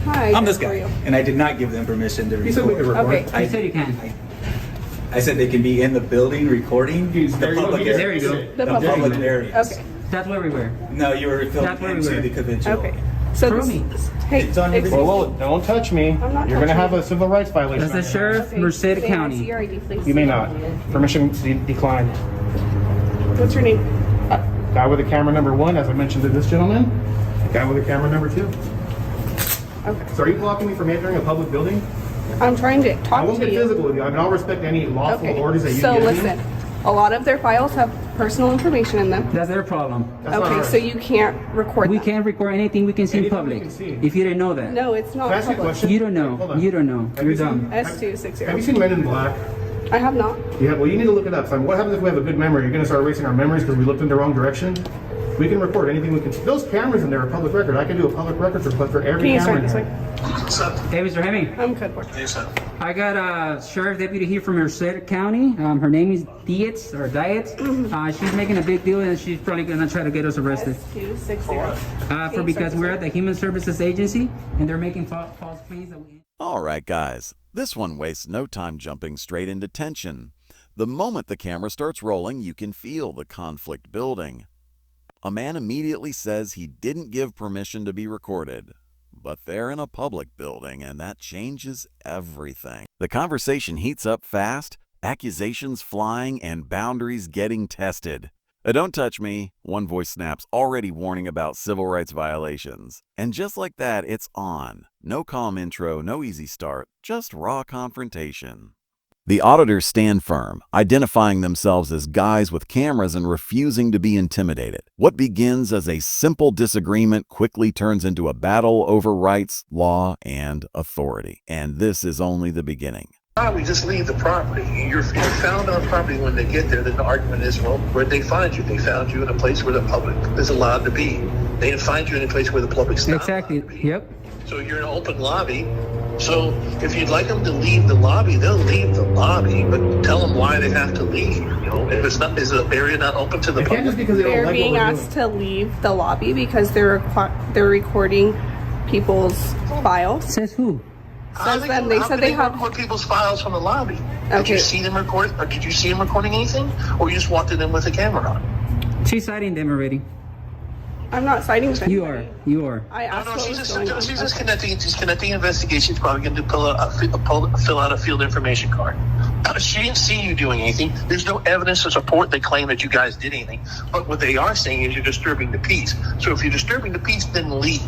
Hi. I'm this how are guy, you? and I did not give them permission to You said we could record. record. Okay. You said you can. I said they can be in the building recording the There you go. public There you areas. go. The The public public. areas. Okay. That's where we were. No, you were That's filming where we into were. the conventional. Okay. So Prove me. Hey, It's on excuse everything. Whoa, don't touch me. I'm not You're going to touching have you. a civil rights violation. That's the sheriff, Merced May I see County. your ID, please? You may not. Permission declined. What's your name? Guy with the camera number 1, as I mentioned to this gentleman. Guy with the camera number 2. Okay. So are you blocking me from entering a public building? I'm trying to I talk won't to get you. physical with you. I mean, I'll respect any lawful Okay. orders that you So give listen, me. a lot of their files have personal information in them. That's their problem. That's not Okay, ours. so you can't record We them. can't record anything we can see in Anything we public. can see. If you didn't know that. No, it's not Can I ask you a public. question? You don't Hold know. on. You don't know. Have You're you seen- dumb. S260. Have you seen Men in Black? I have not. Yeah, well, you need to look it up. So what happens if we have a good memory? You're going to start erasing our memories because we looked in the wrong direction? We can record anything we can. Those cameras in there are public record. I can do a public records request for every Can you camera start in this here. way? Hey, Mr. Hemming. I'm good for I got a sheriff deputy here from Merced County. Her name is Dietz or Dietz. She's making a big deal and she's probably gonna try to get us arrested. S260. Because we're at the Human Services Agency and they're making false claims that we. All right, guys, this one wastes no time jumping straight into tension. The moment the camera starts rolling, you can feel the conflict building. A man immediately says he didn't give permission to be recorded, but they're in a public building and that changes everything. The conversation heats up fast, accusations flying, and boundaries getting tested. Don't touch me, one voice snaps, already warning about civil rights violations. And just like that, it's on. No calm intro, no easy start, just raw confrontation. The auditors stand firm, identifying themselves as guys with cameras and refusing to be intimidated. What begins as a simple disagreement quickly turns into a battle over rights, law, and authority. And this is only the beginning. We just leave the property. You're found on property when they get there. Then the argument is, well, where'd they find you? They found you in a place where the public is allowed to be. They didn't find you in a place where the public's not Exactly. allowed to be. Yep. So you're in an open lobby. So if you'd like them to leave the lobby, they'll leave the lobby, but tell them why they have to leave. You know, if it's not, is the area not open to the It can't just public? because they don't They're like being what we're asked doing. to leave the lobby because they're recording people's files. Says who? Says them. They said they have. record people's files from the lobby. Did Okay. you see them record, or did you see them recording anything, or you just walked in them with a camera on? She's citing them already. I'm not citing them. You are. You are. I No, asked no, what she's was just, going on. she's just Okay. connecting. She's connecting investigation. She's probably going to fill out a field information card. She didn't see you doing anything. There's no evidence to support they claim that you guys did anything. But what they are saying is you're disturbing the peace. So if you're disturbing the peace, then leave.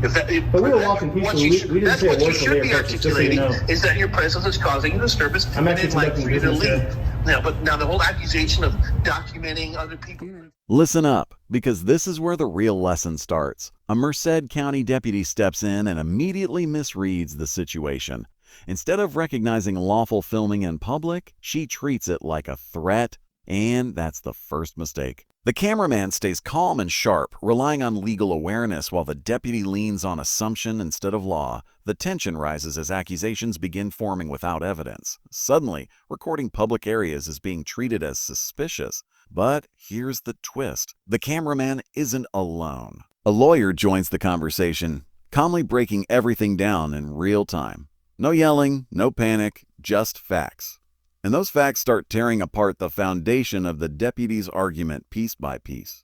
But we were walking peacefully. We didn't that's say a what you word from should their be purchase, just so you articulating, know. is that your presence is causing a disturbance. I'm and actually they'd like conducting for you to business leave. there. Now the whole accusation of documenting other people. Listen up, because this is where the real lesson starts. A Merced County deputy steps in and immediately misreads the situation. Instead of recognizing lawful filming in public, she treats it like a threat, and that's the first mistake. The cameraman stays calm and sharp, relying on legal awareness while the deputy leans on assumption instead of law. The tension rises as accusations begin forming without evidence. Suddenly, recording public areas is being treated as suspicious. But here's the twist. The cameraman isn't alone. A lawyer joins the conversation, calmly breaking everything down in real time. No yelling, no panic, just facts. And those facts start tearing apart the foundation of the deputy's argument piece by piece.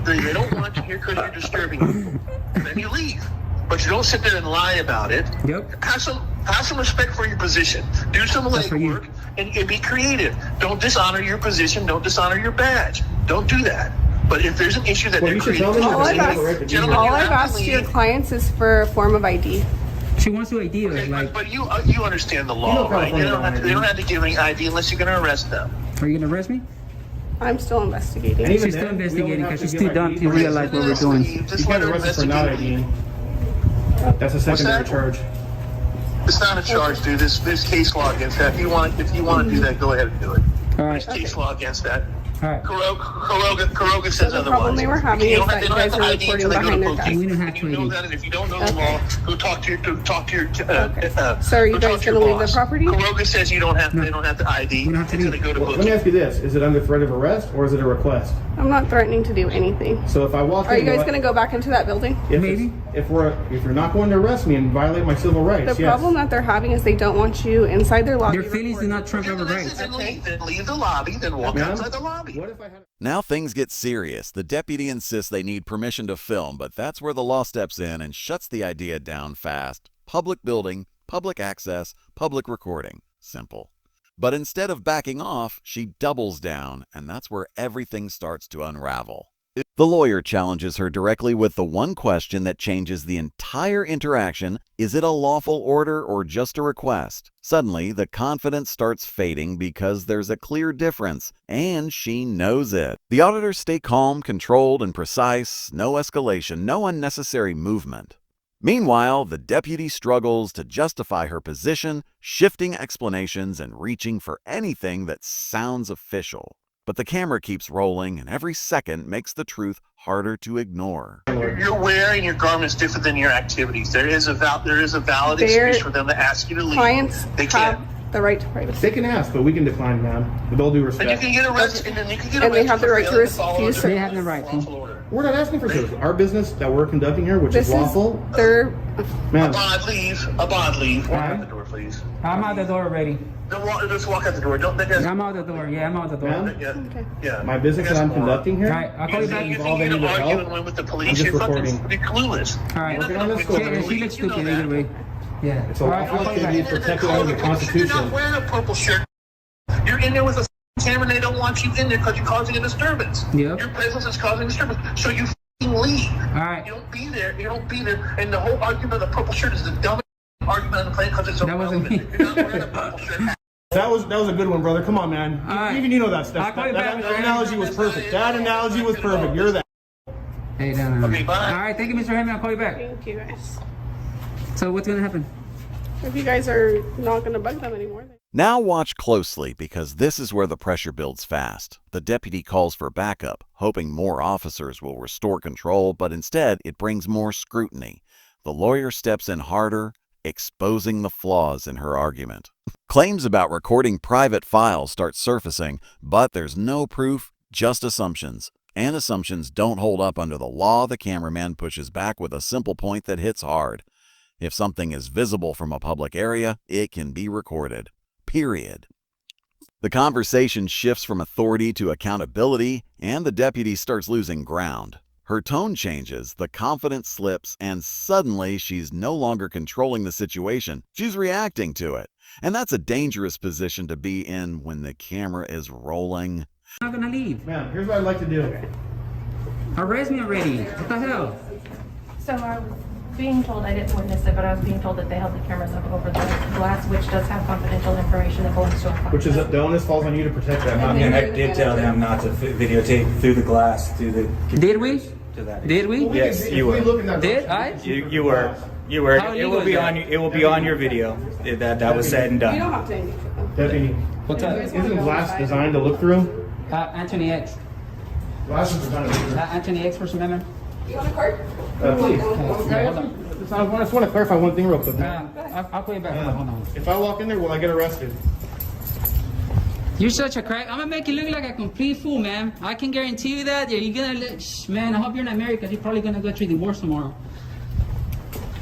They don't want you here because you're disturbing them. Then you leave. But you don't sit there and lie about it. Yep. Have some respect for your position. Do some That's for you. legwork and be creative. Don't dishonor your position. Don't dishonor your badge. Don't do that. But if there's an issue that Well, they're you should tell creating, them All that I've they have a right to be Gentlemen, here. All you I've have to asked your leave. clients is for a form of ID. She wants to ID us. Okay, Like, but you understand the law, You know right? They California don't, have to, law, they don't have to give any ID unless you're going to arrest them. are you gonna arrest me? I'm still investigating. And even She's still then, we investigating don't have because to she's give too dumb ID. to realize what we're doing. You Just can't let her arrest us for not investigate. IDing. That's a secondary that? charge. It's not a charge, dude. There's case law against that. If you want to do that, go ahead and do it. All right. There's case law against that. All right. Kuroga says the otherwise. problem they were having You is don't that have- you they don't guys have are to ID recording until they go to behind their post. desk. We don't have If to you know ID. that, and if you don't know the Okay. law, go talk to your So are you go guys talk to your gonna leave the boss. property? Kuroga says you don't have they don't have to ID We don't have to until leave. they go to Well, let post. me ask you this: is it under threat of arrest or is it a request? I'm not threatening to do anything. So if I walk Are in, you guys gonna go back into that building? Maybe. if you're not going to arrest me and violate my civil rights, The yes. problem that they're having is they don't want you inside their lobby. Their feelings do recording. not trump our rights. Then leave the lobby, then walk Ma'am, outside the lobby. what if I had? Now things get serious. The deputy insists they need permission to film, but that's where the law steps in and shuts the idea down fast. Public building, public access, public recording. Simple. But instead of backing off, she doubles down, and that's where everything starts to unravel. The lawyer challenges her directly with the one question that changes the entire interaction. Is it a lawful order or just a request? Suddenly, the confidence starts fading because there's a clear difference, and she knows it. The auditors stay calm, controlled, and precise. No escalation, no unnecessary movement. Meanwhile, the deputy struggles to justify her position, shifting explanations and reaching for anything that sounds official. But the camera keeps rolling, and every second makes the truth harder to ignore. You're wearing your garments different than your activities. There is a valid Their excuse for them to ask you to leave. Clients They have can't. the right to privacy. They can ask, but we can decline, ma'am. With all due But you respect. can get arrested, and then you can get And they arrested have the for right to failing follow refuse under They have the right to. lawful order. We're not asking for service. Our business that we're conducting here, which This is lawful, is their. A ma'am. bond leave. A bond leave. Walk out the door, please. I'm out the door already. Just walk out the door. Don't. I'm out the door. Yeah, I'm out the door. Ma'am? Yeah. Okay. Yeah. My business that I'm conducting here. All right, I'll call you back. You Involve think any you're of the arguing help? with the I'm police? just You're fucking recording. clueless. All right. You're not Working on gonna this win. story. She looks You know stupid that. either way. Yeah. It's a All right, lawful I'll call you activity back. protected under the You're Constitution. not wearing a purple shirt. You're in there with a camera, and they don't want you in there because you're causing a disturbance. Yep. Your presence is causing a disturbance. So you leave. All right. You don't be there. You don't be there. And the whole argument of the purple shirt is the dumbest argument on the planet because it's That wasn't irrelevant. me. You're not wearing a purple shirt. That was a good one, brother. Come on, man. All right. Even you know that stuff. I'll call you That back, Mr. analogy was perfect. That analogy was perfect. You're that. Hey, no. Okay, bye. All right, thank you, Mr. Hammond. I'll call you back. Thank you guys. So what's gonna happen? If you guys are not gonna bug them anymore, then. Now watch closely because this is where the pressure builds fast. The deputy calls for backup, hoping more officers will restore control, but instead it brings more scrutiny. The lawyer steps in harder, exposing the flaws in her argument. Claims about recording private files start surfacing, but there's no proof, just assumptions. And assumptions don't hold up under the law. The cameraman pushes back with a simple point that hits hard. If something is visible from a public area, it can be recorded. Period. The conversation shifts from authority to accountability, and the deputy starts losing ground. Her tone changes, the confidence slips, and suddenly she's no longer controlling the situation. She's reacting to it. And that's a dangerous position to be in when the camera is rolling. I'm not gonna leave. Ma'am, here's what I'd like to do. Arrest me already. What the hell? So I was being told, I didn't witness it, but I was being told that they held the cameras up over the glass, which does have confidential information that belongs to a client. Which is the onus falls on you to protect that. Not me. And I did tell them not to videotape through the glass, through the. Did we? To that. Did we? Yes, If you we were. look in that Did direction, I? You were. You were. How It illegal will is be that? on. It will be on your video. That was said and You done. don't have to indicate them. Deputy, What's up? isn't glass designed to look through? Anthony X. Glass is designed to look through. Anthony X, First Amendment. You want a card? Please. Yeah, hold on. I just want to clarify one thing real quick. I'll call you back. Hold on. If I walk in there, will I get arrested? You're such a crack. I'm gonna make you look like a complete fool, man. I can guarantee you that. You're gonna look, man. I hope you're not married because you're probably gonna go through divorce tomorrow.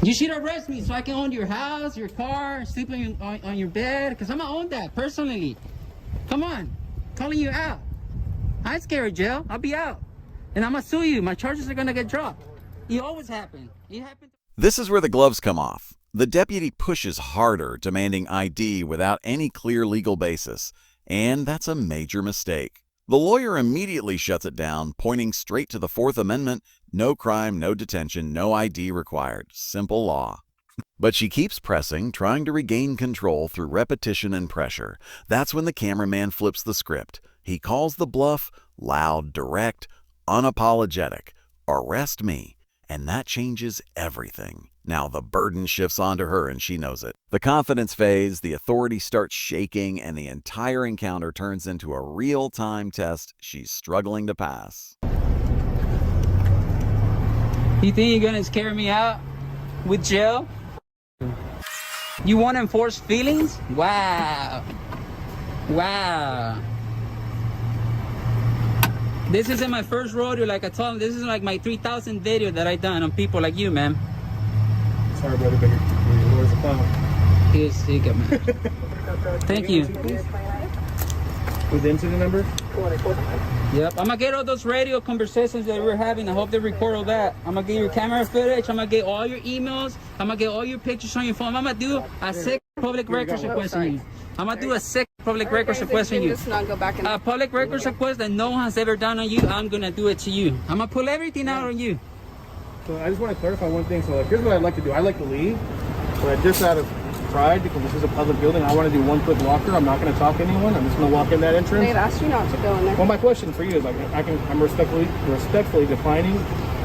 You should arrest me so I can own your house, your car, sleep on your bed, because I'm gonna own that personally. Come on, calling you out. I ain't scared of jail. I'll be out, and I'm gonna sue you. My charges are gonna get dropped. It always happen. It happened. This is where the gloves come off. The deputy pushes harder, demanding ID without any clear legal basis. And that's a major mistake. The lawyer immediately shuts it down, pointing straight to the Fourth Amendment. No crime, no detention, no ID required. Simple law. But she keeps pressing, trying to regain control through repetition and pressure. That's when the cameraman flips the script. He calls the bluff, loud, direct, unapologetic. Arrest me. And that changes everything. Now the burden shifts onto her and she knows it. The confidence phase, the authority starts shaking, and the entire encounter turns into a real-time test she's struggling to pass. You think you're gonna scare me out with jail? You want to enforce feelings? Wow. Wow. This isn't my first rodeo, like I told him. This is like my 3,000 video that I done on people like you, man. Sorry, brother, but your lawyer's a clown. He got me. Thank you. With the incident number? Yep, I'm gonna get all those radio conversations that we're having. I hope they record all that. I'm gonna get your camera footage. I'm gonna get all your emails. I'm gonna get all your pictures on your phone. I'm gonna do a sick public records request on you. I'm gonna do a sick public records request on you. Just not go back and A public records request that no one has ever done on you. I'm gonna do it to you. I'm gonna pull everything out on you. So I just want to clarify one thing. So like, here's what I'd like to do. I'd like to leave, but just out of pride, because this is a public building, I want to do 1 foot walker. I'm not going to talk to anyone. I'm just going to walk in that entrance. they've asked you not to go in there. Well, my question for you is, like, I'm respectfully defining.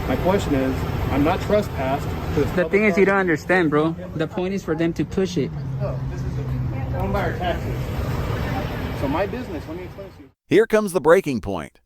My question is, I'm not trespassed. The thing is, you don't understand, bro. The point is for them to push it. No, this is owned by our taxes. So my business, let me explain to you. Here comes the breaking point.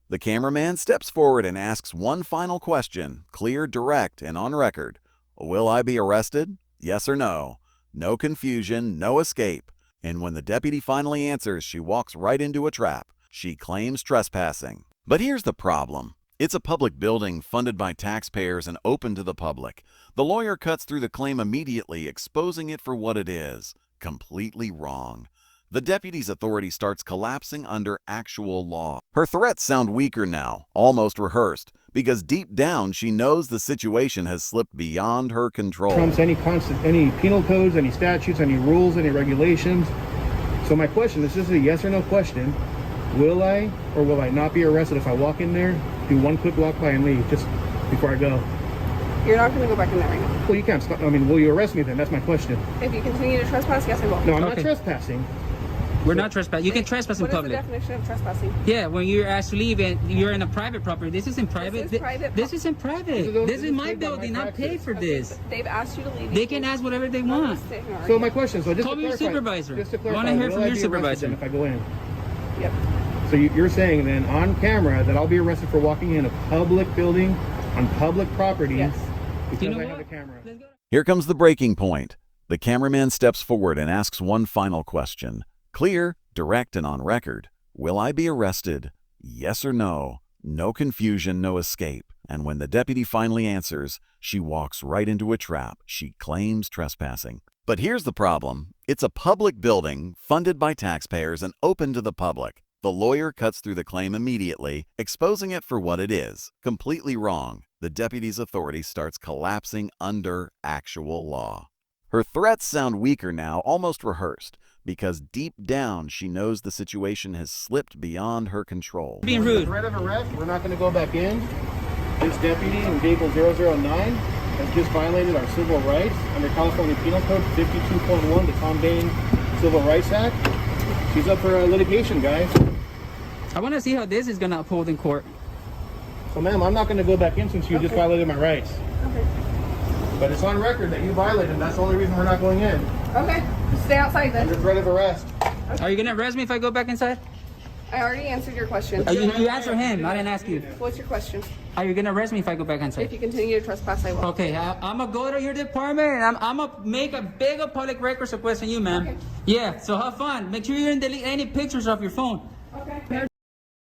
The cameraman steps forward and asks one final question, clear, direct, and on record. Will I be arrested? Yes or no? No confusion, no escape. And when the deputy finally answers, she walks right into a trap. She claims trespassing. But here's the problem. It's a public building funded by taxpayers and open to the public. The lawyer cuts through the claim immediately, exposing it for what it is. Completely wrong. The deputy's authority starts collapsing under actual law. Her threats sound weaker now, almost rehearsed, because deep down she knows the situation has slipped beyond her control. Trumps any penal codes, any statutes, any rules, any regulations. So my question is, this is a yes or no question. Will I or will I not be arrested if I walk in there, do 1 quick walk by and leave just before I go? You're not going to go back in there right now. Well, you can't stop. I mean, will you arrest me then? That's my question. If you continue to trespass, yes, I will. No, I'm not Okay. trespassing. We're not trespassing. You can trespass in What is the public. definition of trespassing? Yeah, when you're asked to leave and you're in a private property. This isn't private. This is private. This isn't private. This This is is my paid by my building. I paid taxes. for this. They've asked you to leave. They can ask whatever they want. So my question, so just Call to me your clarify, supervisor. Just to I clarify, wanna hear will from I your be arrested supervisor. then if I go in? Yep. So you're saying then on camera that I'll be arrested for walking in a public building on public property Yes. because You know I what? have a camera. Let's go. Here comes the breaking point. The cameraman steps forward and asks one final question. Clear, direct, and on record. Will I be arrested? Yes or no? No confusion, no escape. And when the deputy finally answers, she walks right into a trap. She claims trespassing. But here's the problem. It's a public building funded by taxpayers and open to the public. The lawyer cuts through the claim immediately, exposing it for what it is. Completely wrong. The deputy's authority starts collapsing under actual law. Her threats sound weaker now, almost rehearsed, because deep down she knows the situation has slipped beyond her control. Being With the rude. threat of arrest, we're not going to go back in. This deputy in vehicle 009 has just violated our civil rights under California Penal Code 52.1, the Tom Bain Civil Rights Act. She's up for litigation, guys. I want to see how this is going to uphold in court. So, ma'am, I'm not going to go back in since you just violated my rights. Okay. But it's on record that you violated them. That's the only reason we're not going in. Okay. Stay outside then. Under threat of arrest. Are you going to arrest me if I go back inside? I already answered your question. You answer him. I didn't ask you. What's your question? Are you going to arrest me if I go back inside? If you continue to trespass, I will. Okay, I'm gonna go to your department and I'm gonna make a bigger public records request on you, ma'am. Okay. Yeah, so have fun. Make sure you didn't delete any pictures of your phone. Okay.